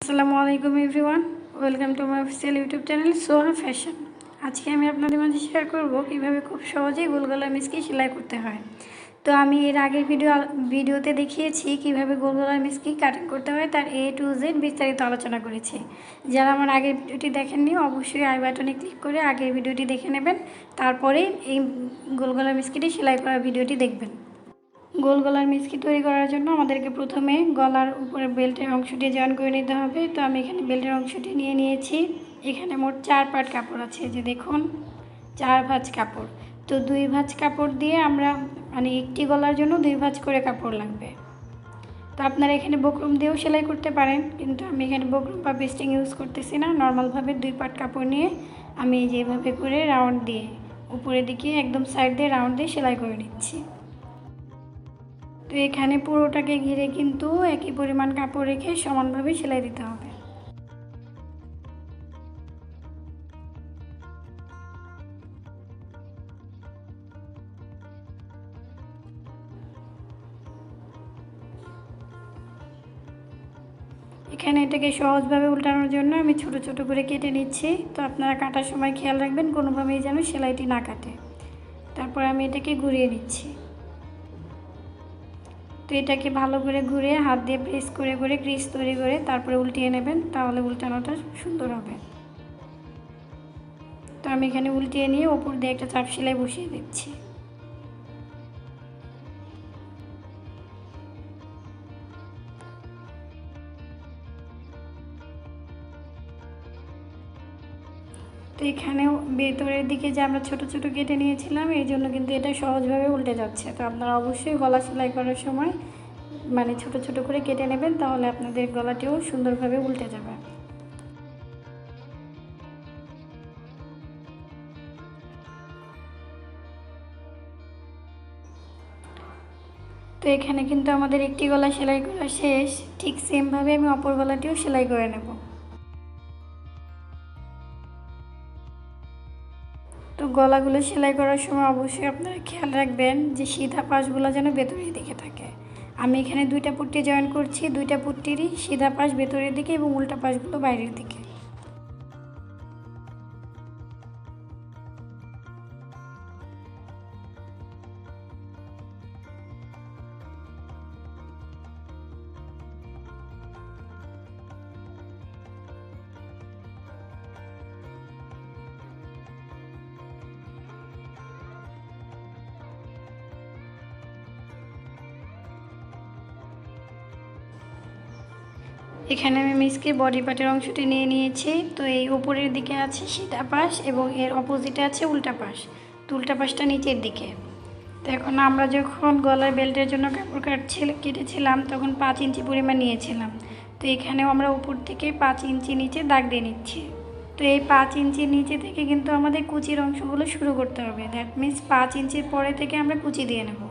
আসসালামু আলাইকুম everyone, welcome to my official YouTube channel Soha fashion. আজকে আমি আপনাদের মাঝে শেয়ার করব কিভাবে খুব সহজেই গোল গলা মিসকি সেলাই করতে হয়। তো আমি এর আগের ভিডিওতে দেখিয়েছি কিভাবে গোল গলা মিসকি কাটিং করতে হয়, তার A to Z বিস্তারিত আলোচনা করেছি। যারা আমার আগের ভিডিওটি দেখেননি অবশ্যই আই বাটনে ক্লিক করে আগের ভিডিওটি দেখে নেবেন, তারপরে এই গোল গলা মিসকিটি সেলাই করার ভিডিওটি দেখবেন। গোল গলার মিসকি তৈরি করার জন্য আমাদেরকে প্রথমে গলার উপরে বেল্টের অংশটি জয়েন করে নিতে হবে। তো আমি এখানে বেল্টের অংশটি নিয়ে নিয়েছি। এখানে মোট 4 পাট কাপড় আছে, যে দেখুন 4 ভাঁজ কাপড়। তো 2 ভাঁজ কাপড় দিয়ে আমরা একটি গলার জন্য 2 ভাঁজ করে কাপড় লাগবে। তো আপনারা এখানে বকরম দিয়েও সেলাই করতে পারেন, কিন্তু আমি এখানে বকরম বা পেস্টিং ইউজ করতেছি না। নর্মালভাবে 2 পাট কাপড় নিয়ে আমি যেভাবে করে রাউন্ড দিয়ে উপরের দিকে একদম সাইড দিয়ে রাউন্ড দিয়ে সেলাই করে নিচ্ছি। তো এখানে পুরোটাকে ঘিরে কিন্তু একই পরিমাণ কাপড় রেখে সমানভাবে সেলাই দিতে হবে। এখানে এটাকে সহজভাবে উল্টানোর জন্য আমি ছোট ছোট করে কেটে নিচ্ছি। তো আপনারা কাটার সময় খেয়াল রাখবেন কোনোভাবেই যেন সেলাইটি না কাটে। তারপর আমি এটাকে ঘুরিয়ে নিচ্ছি। তো এটাকে ভালো করে ঘুরিয়ে হাত দিয়ে প্রেস করে করে ক্রিজ তৈরি করে তারপরে উল্টিয়ে নেবেন, তাহলে উল্টানোটা সুন্দর হবে। তো আমি এখানে উল্টিয়ে নিয়ে ওপর দিয়ে একটা চাপ সেলাই বসিয়ে দিচ্ছি। তো এখানেও ভেতরের দিকে যে আমরা ছোট ছোট কেটে নিয়েছিলাম, এই জন্য কিন্তু এটা সহজভাবে উল্টে যাচ্ছে। তো আপনারা অবশ্যই গলা সেলাই করার সময় ছোট ছোট করে কেটে নেবেন, তাহলে আপনাদের গলাটিও সুন্দরভাবে উল্টে যাবে। তো এখানে কিন্তু আমাদের একটি গলা সেলাই করা শেষ। ঠিক সেমভাবে আমি অপর গলাটিও সেলাই করে নেব। তো গলাগুলো সেলাই করার সময় অবশ্যই আপনারা খেয়াল রাখবেন যে সিধা পাশগুলো যেন ভেতরের দিকে থাকে। আমি এখানে 2টা পট্টি জয়েন করছি, 2টা পট্টিরই সিধা পাশ ভেতরের দিকে এবং উল্টা পাশগুলো বাইরের দিকে। এখানে আমি মিসকে বডি পার্টের অংশটি নিয়ে নিয়েছি। তো এই উপরের দিকে আছে সিধা পাশ এবং এর অপোজিটে আছে উল্টা পাশ। তো উল্টা পাশটা নিচের দিকে। তো এখন আমরা যখন গলার বেল্টের জন্য কাপড় কেটেছিলাম তখন 5 ইঞ্চি পরিমাণ নিয়েছিলাম। তো এখানেও আমরা উপর থেকে 5 ইঞ্চি নিচে দাগ দিয়ে নিচ্ছি। তো এই 5 ইঞ্চির নিচে থেকে কিন্তু আমাদের কুচির অংশগুলো শুরু করতে হবে। দ্যাট মিন্স 5 ইঞ্চির পরে থেকে আমরা কুচি দিয়ে নেব।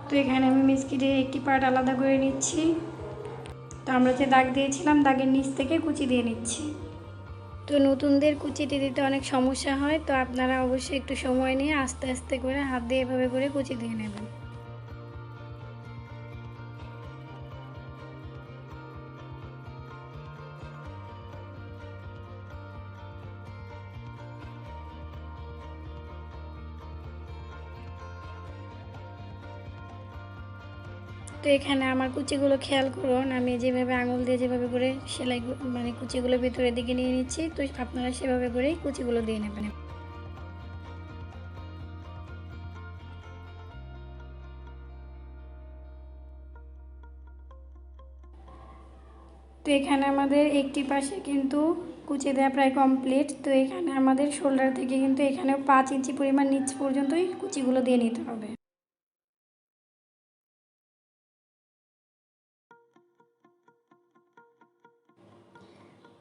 তো এখানে আমি মিসকিটে একটি পার্ট আলাদা করে নিচ্ছি। তো আমরা যে দাগ দিয়েছিলাম দাগের নিচ থেকে কুচি দিয়ে নিচ্ছি। তো নতুনদের কুচিটি দিতে অনেক সমস্যা হয়, তো আপনারা অবশ্যই একটু সময় নিয়ে আস্তে আস্তে করে হাত দিয়ে এভাবে করে কুচি দিয়ে নেবেন। তো এখানে আমার কুচিগুলো খেয়াল করুন, আমি যেভাবে আঙুল দিয়ে যেভাবে করে সেলাই কুচিগুলো ভিতরের দিকে নিয়ে নিচ্ছি। তো আপনারা সেভাবে করেই কুচিগুলো দিয়ে নেবেন। তো এখানে আমাদের একটি পাশে কিন্তু কুচি দেওয়া প্রায় কমপ্লিট। তো এখানে আমাদের শোল্ডার থেকে কিন্তু এখানেও 5 ইঞ্চি পরিমাণ নিচ পর্যন্তই কুচিগুলো দিয়ে নিতে হবে।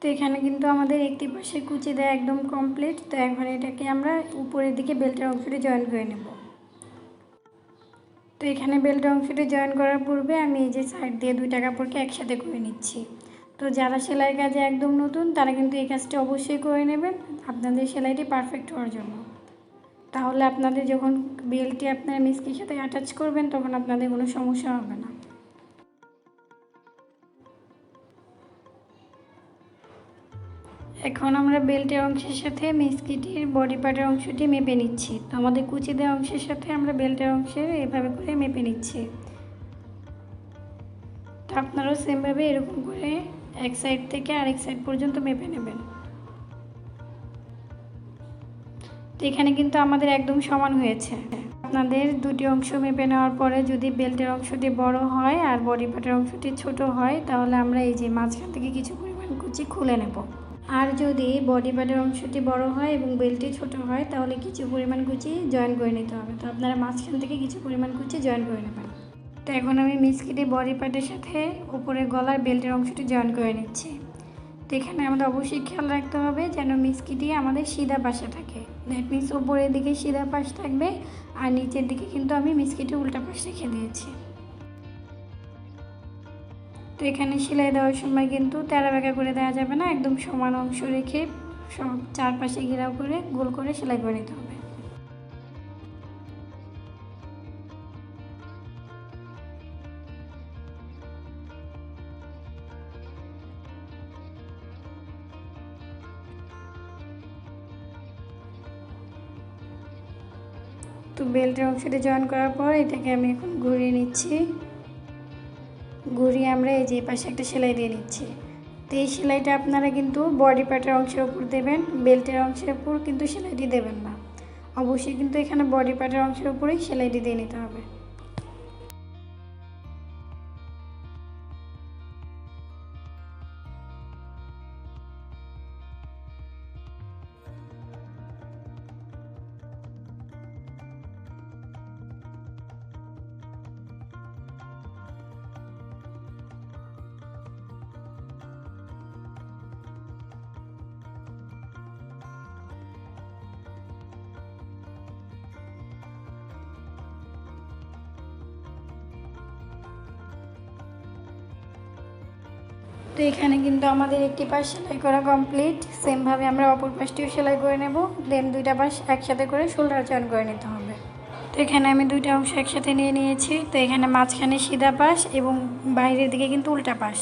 তো এখানে কিন্তু আমাদের একটি পাশে কুচি দেওয়া একদম কমপ্লিট। তো এখন এটাকে আমরা উপরের দিকে বেল্টের অংশটি জয়েন করে নেব। তো এখানে বেল্টের অংশটি জয়েন করার পূর্বে আমি এই যে সাইড দিয়ে 2টা কাপড়কে একসাথে করে নিচ্ছি। তো যারা সেলাই কাজে একদম নতুন তারা কিন্তু এই কাজটি অবশ্যই করে নেবেন আপনাদের সেলাইটি পারফেক্ট হওয়ার জন্য। তাহলে আপনাদের যখন বেল্টটি আপনারা মিসকির সাথে অ্যাটাচ করবেন তখন আপনাদের কোনো সমস্যা হবে না। এখন আমরা বেল্টের অংশের সাথে মিসকিটির বডি পার্টের অংশটি মেপে নিচ্ছি। তো আমাদের কুচি দেওয়া অংশের সাথে আমরা বেল্টের অংশের এভাবে করে মেপে নিচ্ছি। তো আপনারাও সেমভাবে এরকম করে এক সাইড থেকে আরেক সাইড পর্যন্ত মেপে নেবেন। তো এখানে কিন্তু আমাদের একদম সমান হয়েছে। আপনাদের দুটি অংশ মেপে নেওয়ার পরে যদি বেল্টের অংশটি বড় হয় আর বডি পার্টের অংশটি ছোট হয়, তাহলে আমরা এই যে মাঝখান থেকে কিছু পরিমাণ কুচি খুলে নেব। আর যদি বডি পার্টের অংশটি বড় হয় এবং বেল্টটি ছোট হয়, তাহলে কিছু পরিমাণ কুচি জয়েন করে নিতে হবে। তো আপনারা মাঝখান থেকে কিছু পরিমাণ কুচি জয়েন করে নেবেন। তো এখন আমি মিসকিটি বডি পার্টের সাথে উপরে গলার বেল্টের অংশটি জয়েন করে নিচ্ছি। তো এখানে আমাদের অবশ্যই খেয়াল রাখতে হবে যেন মিসকিটি আমাদের সিধা পাশে থাকে। দ্যাট মিনস উপরের দিকে সিধা পাশ থাকবে আর নিচের দিকে কিন্তু আমি মিসকিটি উল্টা পাশ রেখে দিয়েছি। তো এখানে সেলাই দেওয়ার সময় কিন্তু তেড়া বেঁকা করে দেওয়া যাবে না, একদম সমান অংশ রেখে সব চারপাশে ঘেরাও করে গোল করে সেলাই করে নিতে হবে। তো বেল্টের অংশটি জয়েন করার পর এটাকে আমি এখন ঘুরিয়ে নিচ্ছি। ঘুরিয়ে আমরা এই যে পাশে একটা সেলাই দিয়ে নিচ্ছি। তো এই সেলাইটা আপনারা কিন্তু বডি পার্টের অংশের উপর দেবেন, বেল্টের অংশের উপর কিন্তু সেলাইটি দেবেন না। অবশ্যই কিন্তু এখানে বডি পার্টের অংশের উপরেই সেলাইটি দিয়ে নিতে হবে। তো এখানে কিন্তু আমাদের একটি পাশ সেলাই করা কমপ্লিট। সেমভাবে আমরা অপর পাশটিও সেলাই করে নেব। দেন দুইটা পাশ একসাথে করে শোল্ডার জয়েন করে নিতে হবে। তো এখানে আমি দুইটা অংশ একসাথে নিয়ে নিয়েছি। তো এখানে মাঝখানে সিধা পাশ এবং বাইরের দিকে কিন্তু উল্টা পাশ।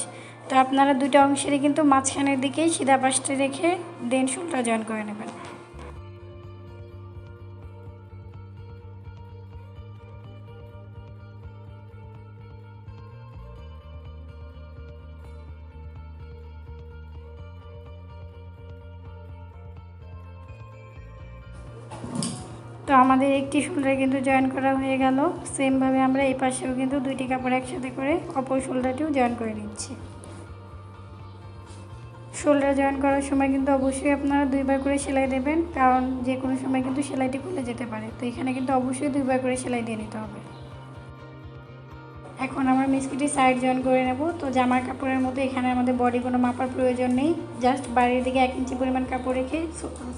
তো আপনারা দুইটা অংশেরই কিন্তু মাঝখানের দিকেই সিধা পাশটা রেখে দেন শোল্ডার জয়েন করে নেবেন। তো আমাদের একটি শোল্ডার কিন্তু জয়েন করা হয়ে গেল। সেমভাবে আমরা এই পাশেও কিন্তু দুইটি কাপড় একসাথে করে অপর শোল্ডারটিও জয়েন করে নিচ্ছি। শোল্ডার জয়েন করার সময় কিন্তু অবশ্যই আপনারা দুইবার করে সেলাই দেবেন, কারণ যে কোনো সময় কিন্তু সেলাইটি খুলে যেতে পারে। তো এখানে কিন্তু অবশ্যই দুইবার করে সেলাই দিয়ে নিতে হবে। এখন আমরা মিসকিটি সাইড জয়েন করে নেব। তো জামার কাপড়ের মধ্যে এখানে আমাদের বডি কোনো মাপার প্রয়োজন নেই, জাস্ট বাইরের দিকে 1 ইঞ্চি পরিমাণ কাপড় রেখে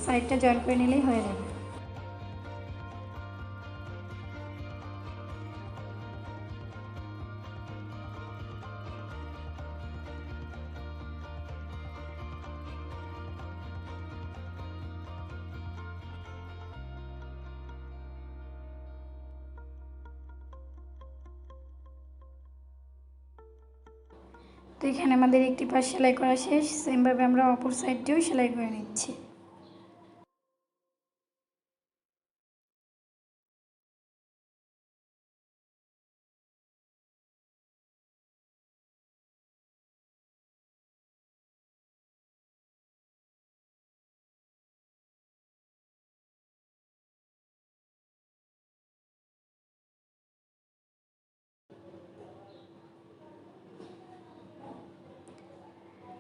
সাইডটা জয়েন করে নিলেই হয়ে যাবে। তো এখানে আমাদের একটি পাশ সেলাই করা শেষ। সেমভাবে আমরা অপর সাইডটিও সেলাই করে নিচ্ছি।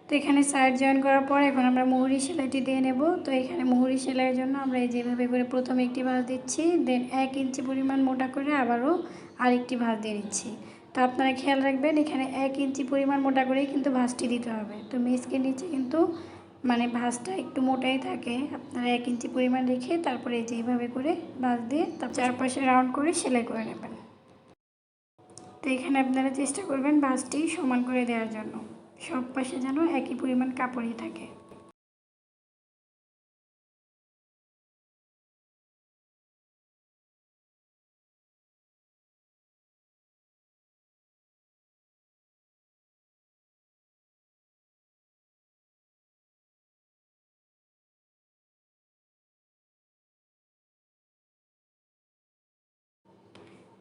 তো এখানে সাইড জয়েন করার পর এখন আমরা মুহুরি সেলাইটি দিয়ে নেব। তো এখানে মুহুরি সেলাইয়ের জন্য আমরা যেভাবে করে প্রথমে একটি ভাঁজ দিচ্ছি, দেন 1 ইঞ্চি পরিমাণ মোটা করে আবারও আরেকটি ভাঁজ দিয়ে নিচ্ছি। তো আপনারা খেয়াল রাখবেন এখানে 1 ইঞ্চি পরিমাণ মোটা করেই কিন্তু ভাঁজটি দিতে হবে। তো মেজকে নিচে কিন্তু মানে ভাঁজটা একটু মোটাই থাকে, আপনারা 1 ইঞ্চি পরিমাণ রেখে তারপরে যেভাবে করে ভাঁজ দিয়ে তার চারপাশে রাউন্ড করে সেলাই করে নেবেন। তো এখানে আপনারা চেষ্টা করবেন ভাঁজটি সমান করে দেওয়ার জন্য, সব পাশে যেন একই পরিমাণ কাপড়ই থাকে।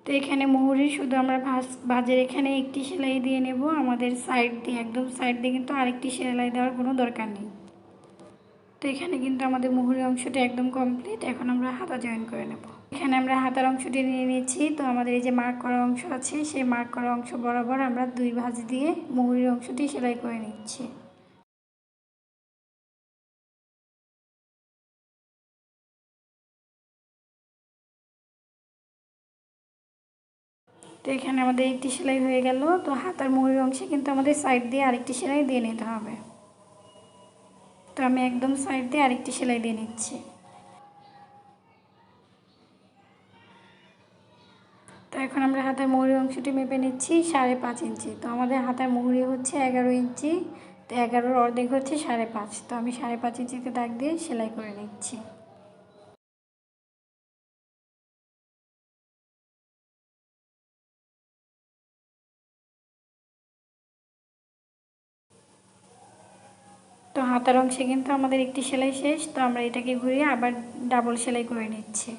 তো এখানে মুহুরি শুধু আমরা ভাঁজের এখানে একটি সেলাই দিয়ে নেব, আমাদের সাইড দিয়ে একদম সাইড দিয়ে কিন্তু আরেকটি সেলাই দেওয়ার কোনো দরকার নেই। তো এখানে কিন্তু আমাদের মুহুরি অংশটি একদম কমপ্লিট। এখন আমরা হাতা জয়েন করে নেব। এখানে আমরা হাতার অংশটি নিয়ে নিচ্ছি। তো আমাদের এই যে মার্ক করা অংশ আছে, সেই মার্ক করা অংশ বরাবর আমরা 2 ভাঁজ দিয়ে মুহুরির অংশটি সেলাই করে নিচ্ছি। তো এখানে আমাদের একটি সেলাই হয়ে গেল। তো হাতার মুহুরির অংশে কিন্তু আমাদের সাইড দিয়ে আরেকটি সেলাই দিয়ে নিতে হবে। তো আমি একদম সাইড দিয়ে আরেকটি সেলাই দিয়ে নিচ্ছি। তো এখন আমরা হাতার মুহুরির অংশটি মেপে নিচ্ছি 5.5 ইঞ্চি। তো আমাদের হাতার মুহুরি হচ্ছে 11 ইঞ্চি। তো 11-র অর্ধেক হচ্ছে 5.5। তো আমি 5.5 ইঞ্চিতে দাগ দিয়ে সেলাই করে নিচ্ছি। তো হাতার অংশে কিন্তু আমাদের একটি সেলাই শেষ। তো আমরা এটাকে ঘুরিয়ে আবার ডাবল সেলাই করে নিচ্ছি।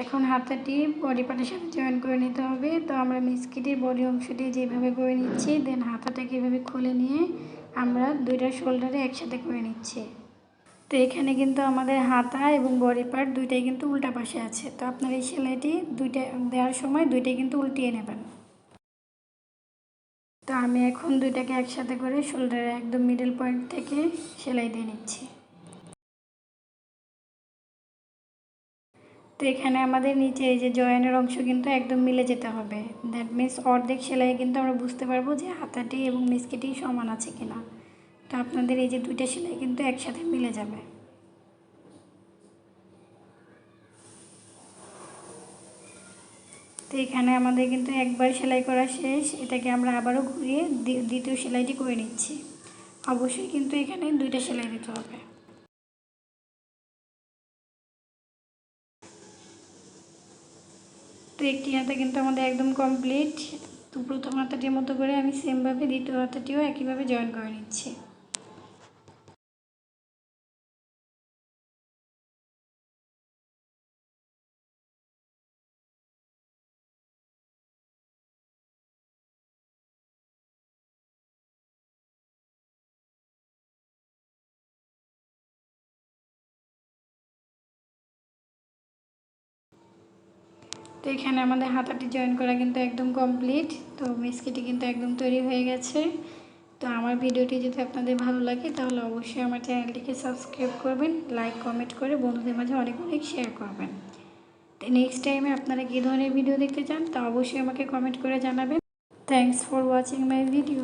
এখন হাতাটি বডি পার্টের সাথে জয়েন করে নিতে হবে। তো আমরা মিসকিটির বডি অংশটি যেভাবে করে নিচ্ছি, দেন হাতাটাকে এভাবে খুলে নিয়ে আমরা দুইটা শোল্ডারে একসাথে করে নিচ্ছি। তো এখানে কিন্তু আমাদের হাতা এবং বডি পার্ট দুইটাই কিন্তু উল্টা পাশে আছে। তো আপনার এই সেলাইটি দুইটা দেওয়ার সময় দুইটাই কিন্তু উল্টিয়ে নেবেন। তো আমি এখন দুইটাকে একসাথে করে শোল্ডারের একদম মিডল পয়েন্ট থেকে সেলাই দিয়ে নিচ্ছি। তো এখানে আমাদের নিচে এই যে জয়েনের অংশ কিন্তু একদম মিলে যেতে হবে। দ্যাট মিন্স অর্ধেক সেলাই কিন্তু আমরা বুঝতে পারবো যে হাতাটি এবং মিসকিটি সমান আছে কিনা। তো আপনাদের এই যে দুইটা সেলাই কিন্তু একসাথে মিলে যাবে। তো এখানে আমাদের কিন্তু একবার সেলাই করা শেষ। এটাকে আমরা আবারও ঘুরিয়ে দ্বিতীয় সেলাইটি করে নিচ্ছি। অবশ্যই কিন্তু এখানে দুইটা সেলাই দিতে হবে। তো একটি হাতা কিন্তু আমাদের একদম কমপ্লিট। তো প্রথম হাতাটির মতো করে আমি সেমভাবে দ্বিতীয় হাতাটিও একইভাবে জয়েন করে নিচ্ছি। তো এখানে আমাদের হাতাটি জয়েন করা কিন্তু একদম কমপ্লিট। তো মিসকিটি কিন্তু একদম তৈরি হয়ে গেছে। তো আমার ভিডিওটি যদি আপনাদের ভালো লাগে তাহলে অবশ্যই আমার চ্যানেলটিকে সাবস্ক্রাইব করবেন, লাইক কমেন্ট করে বন্ধুদের মাঝে অনেক অনেক শেয়ার করবেন। তো নেক্সট টাইমে আপনারা কী ধরনের ভিডিও দেখতে চান তা অবশ্যই আমাকে কমেন্ট করে জানাবেন। Thanks for watching my video.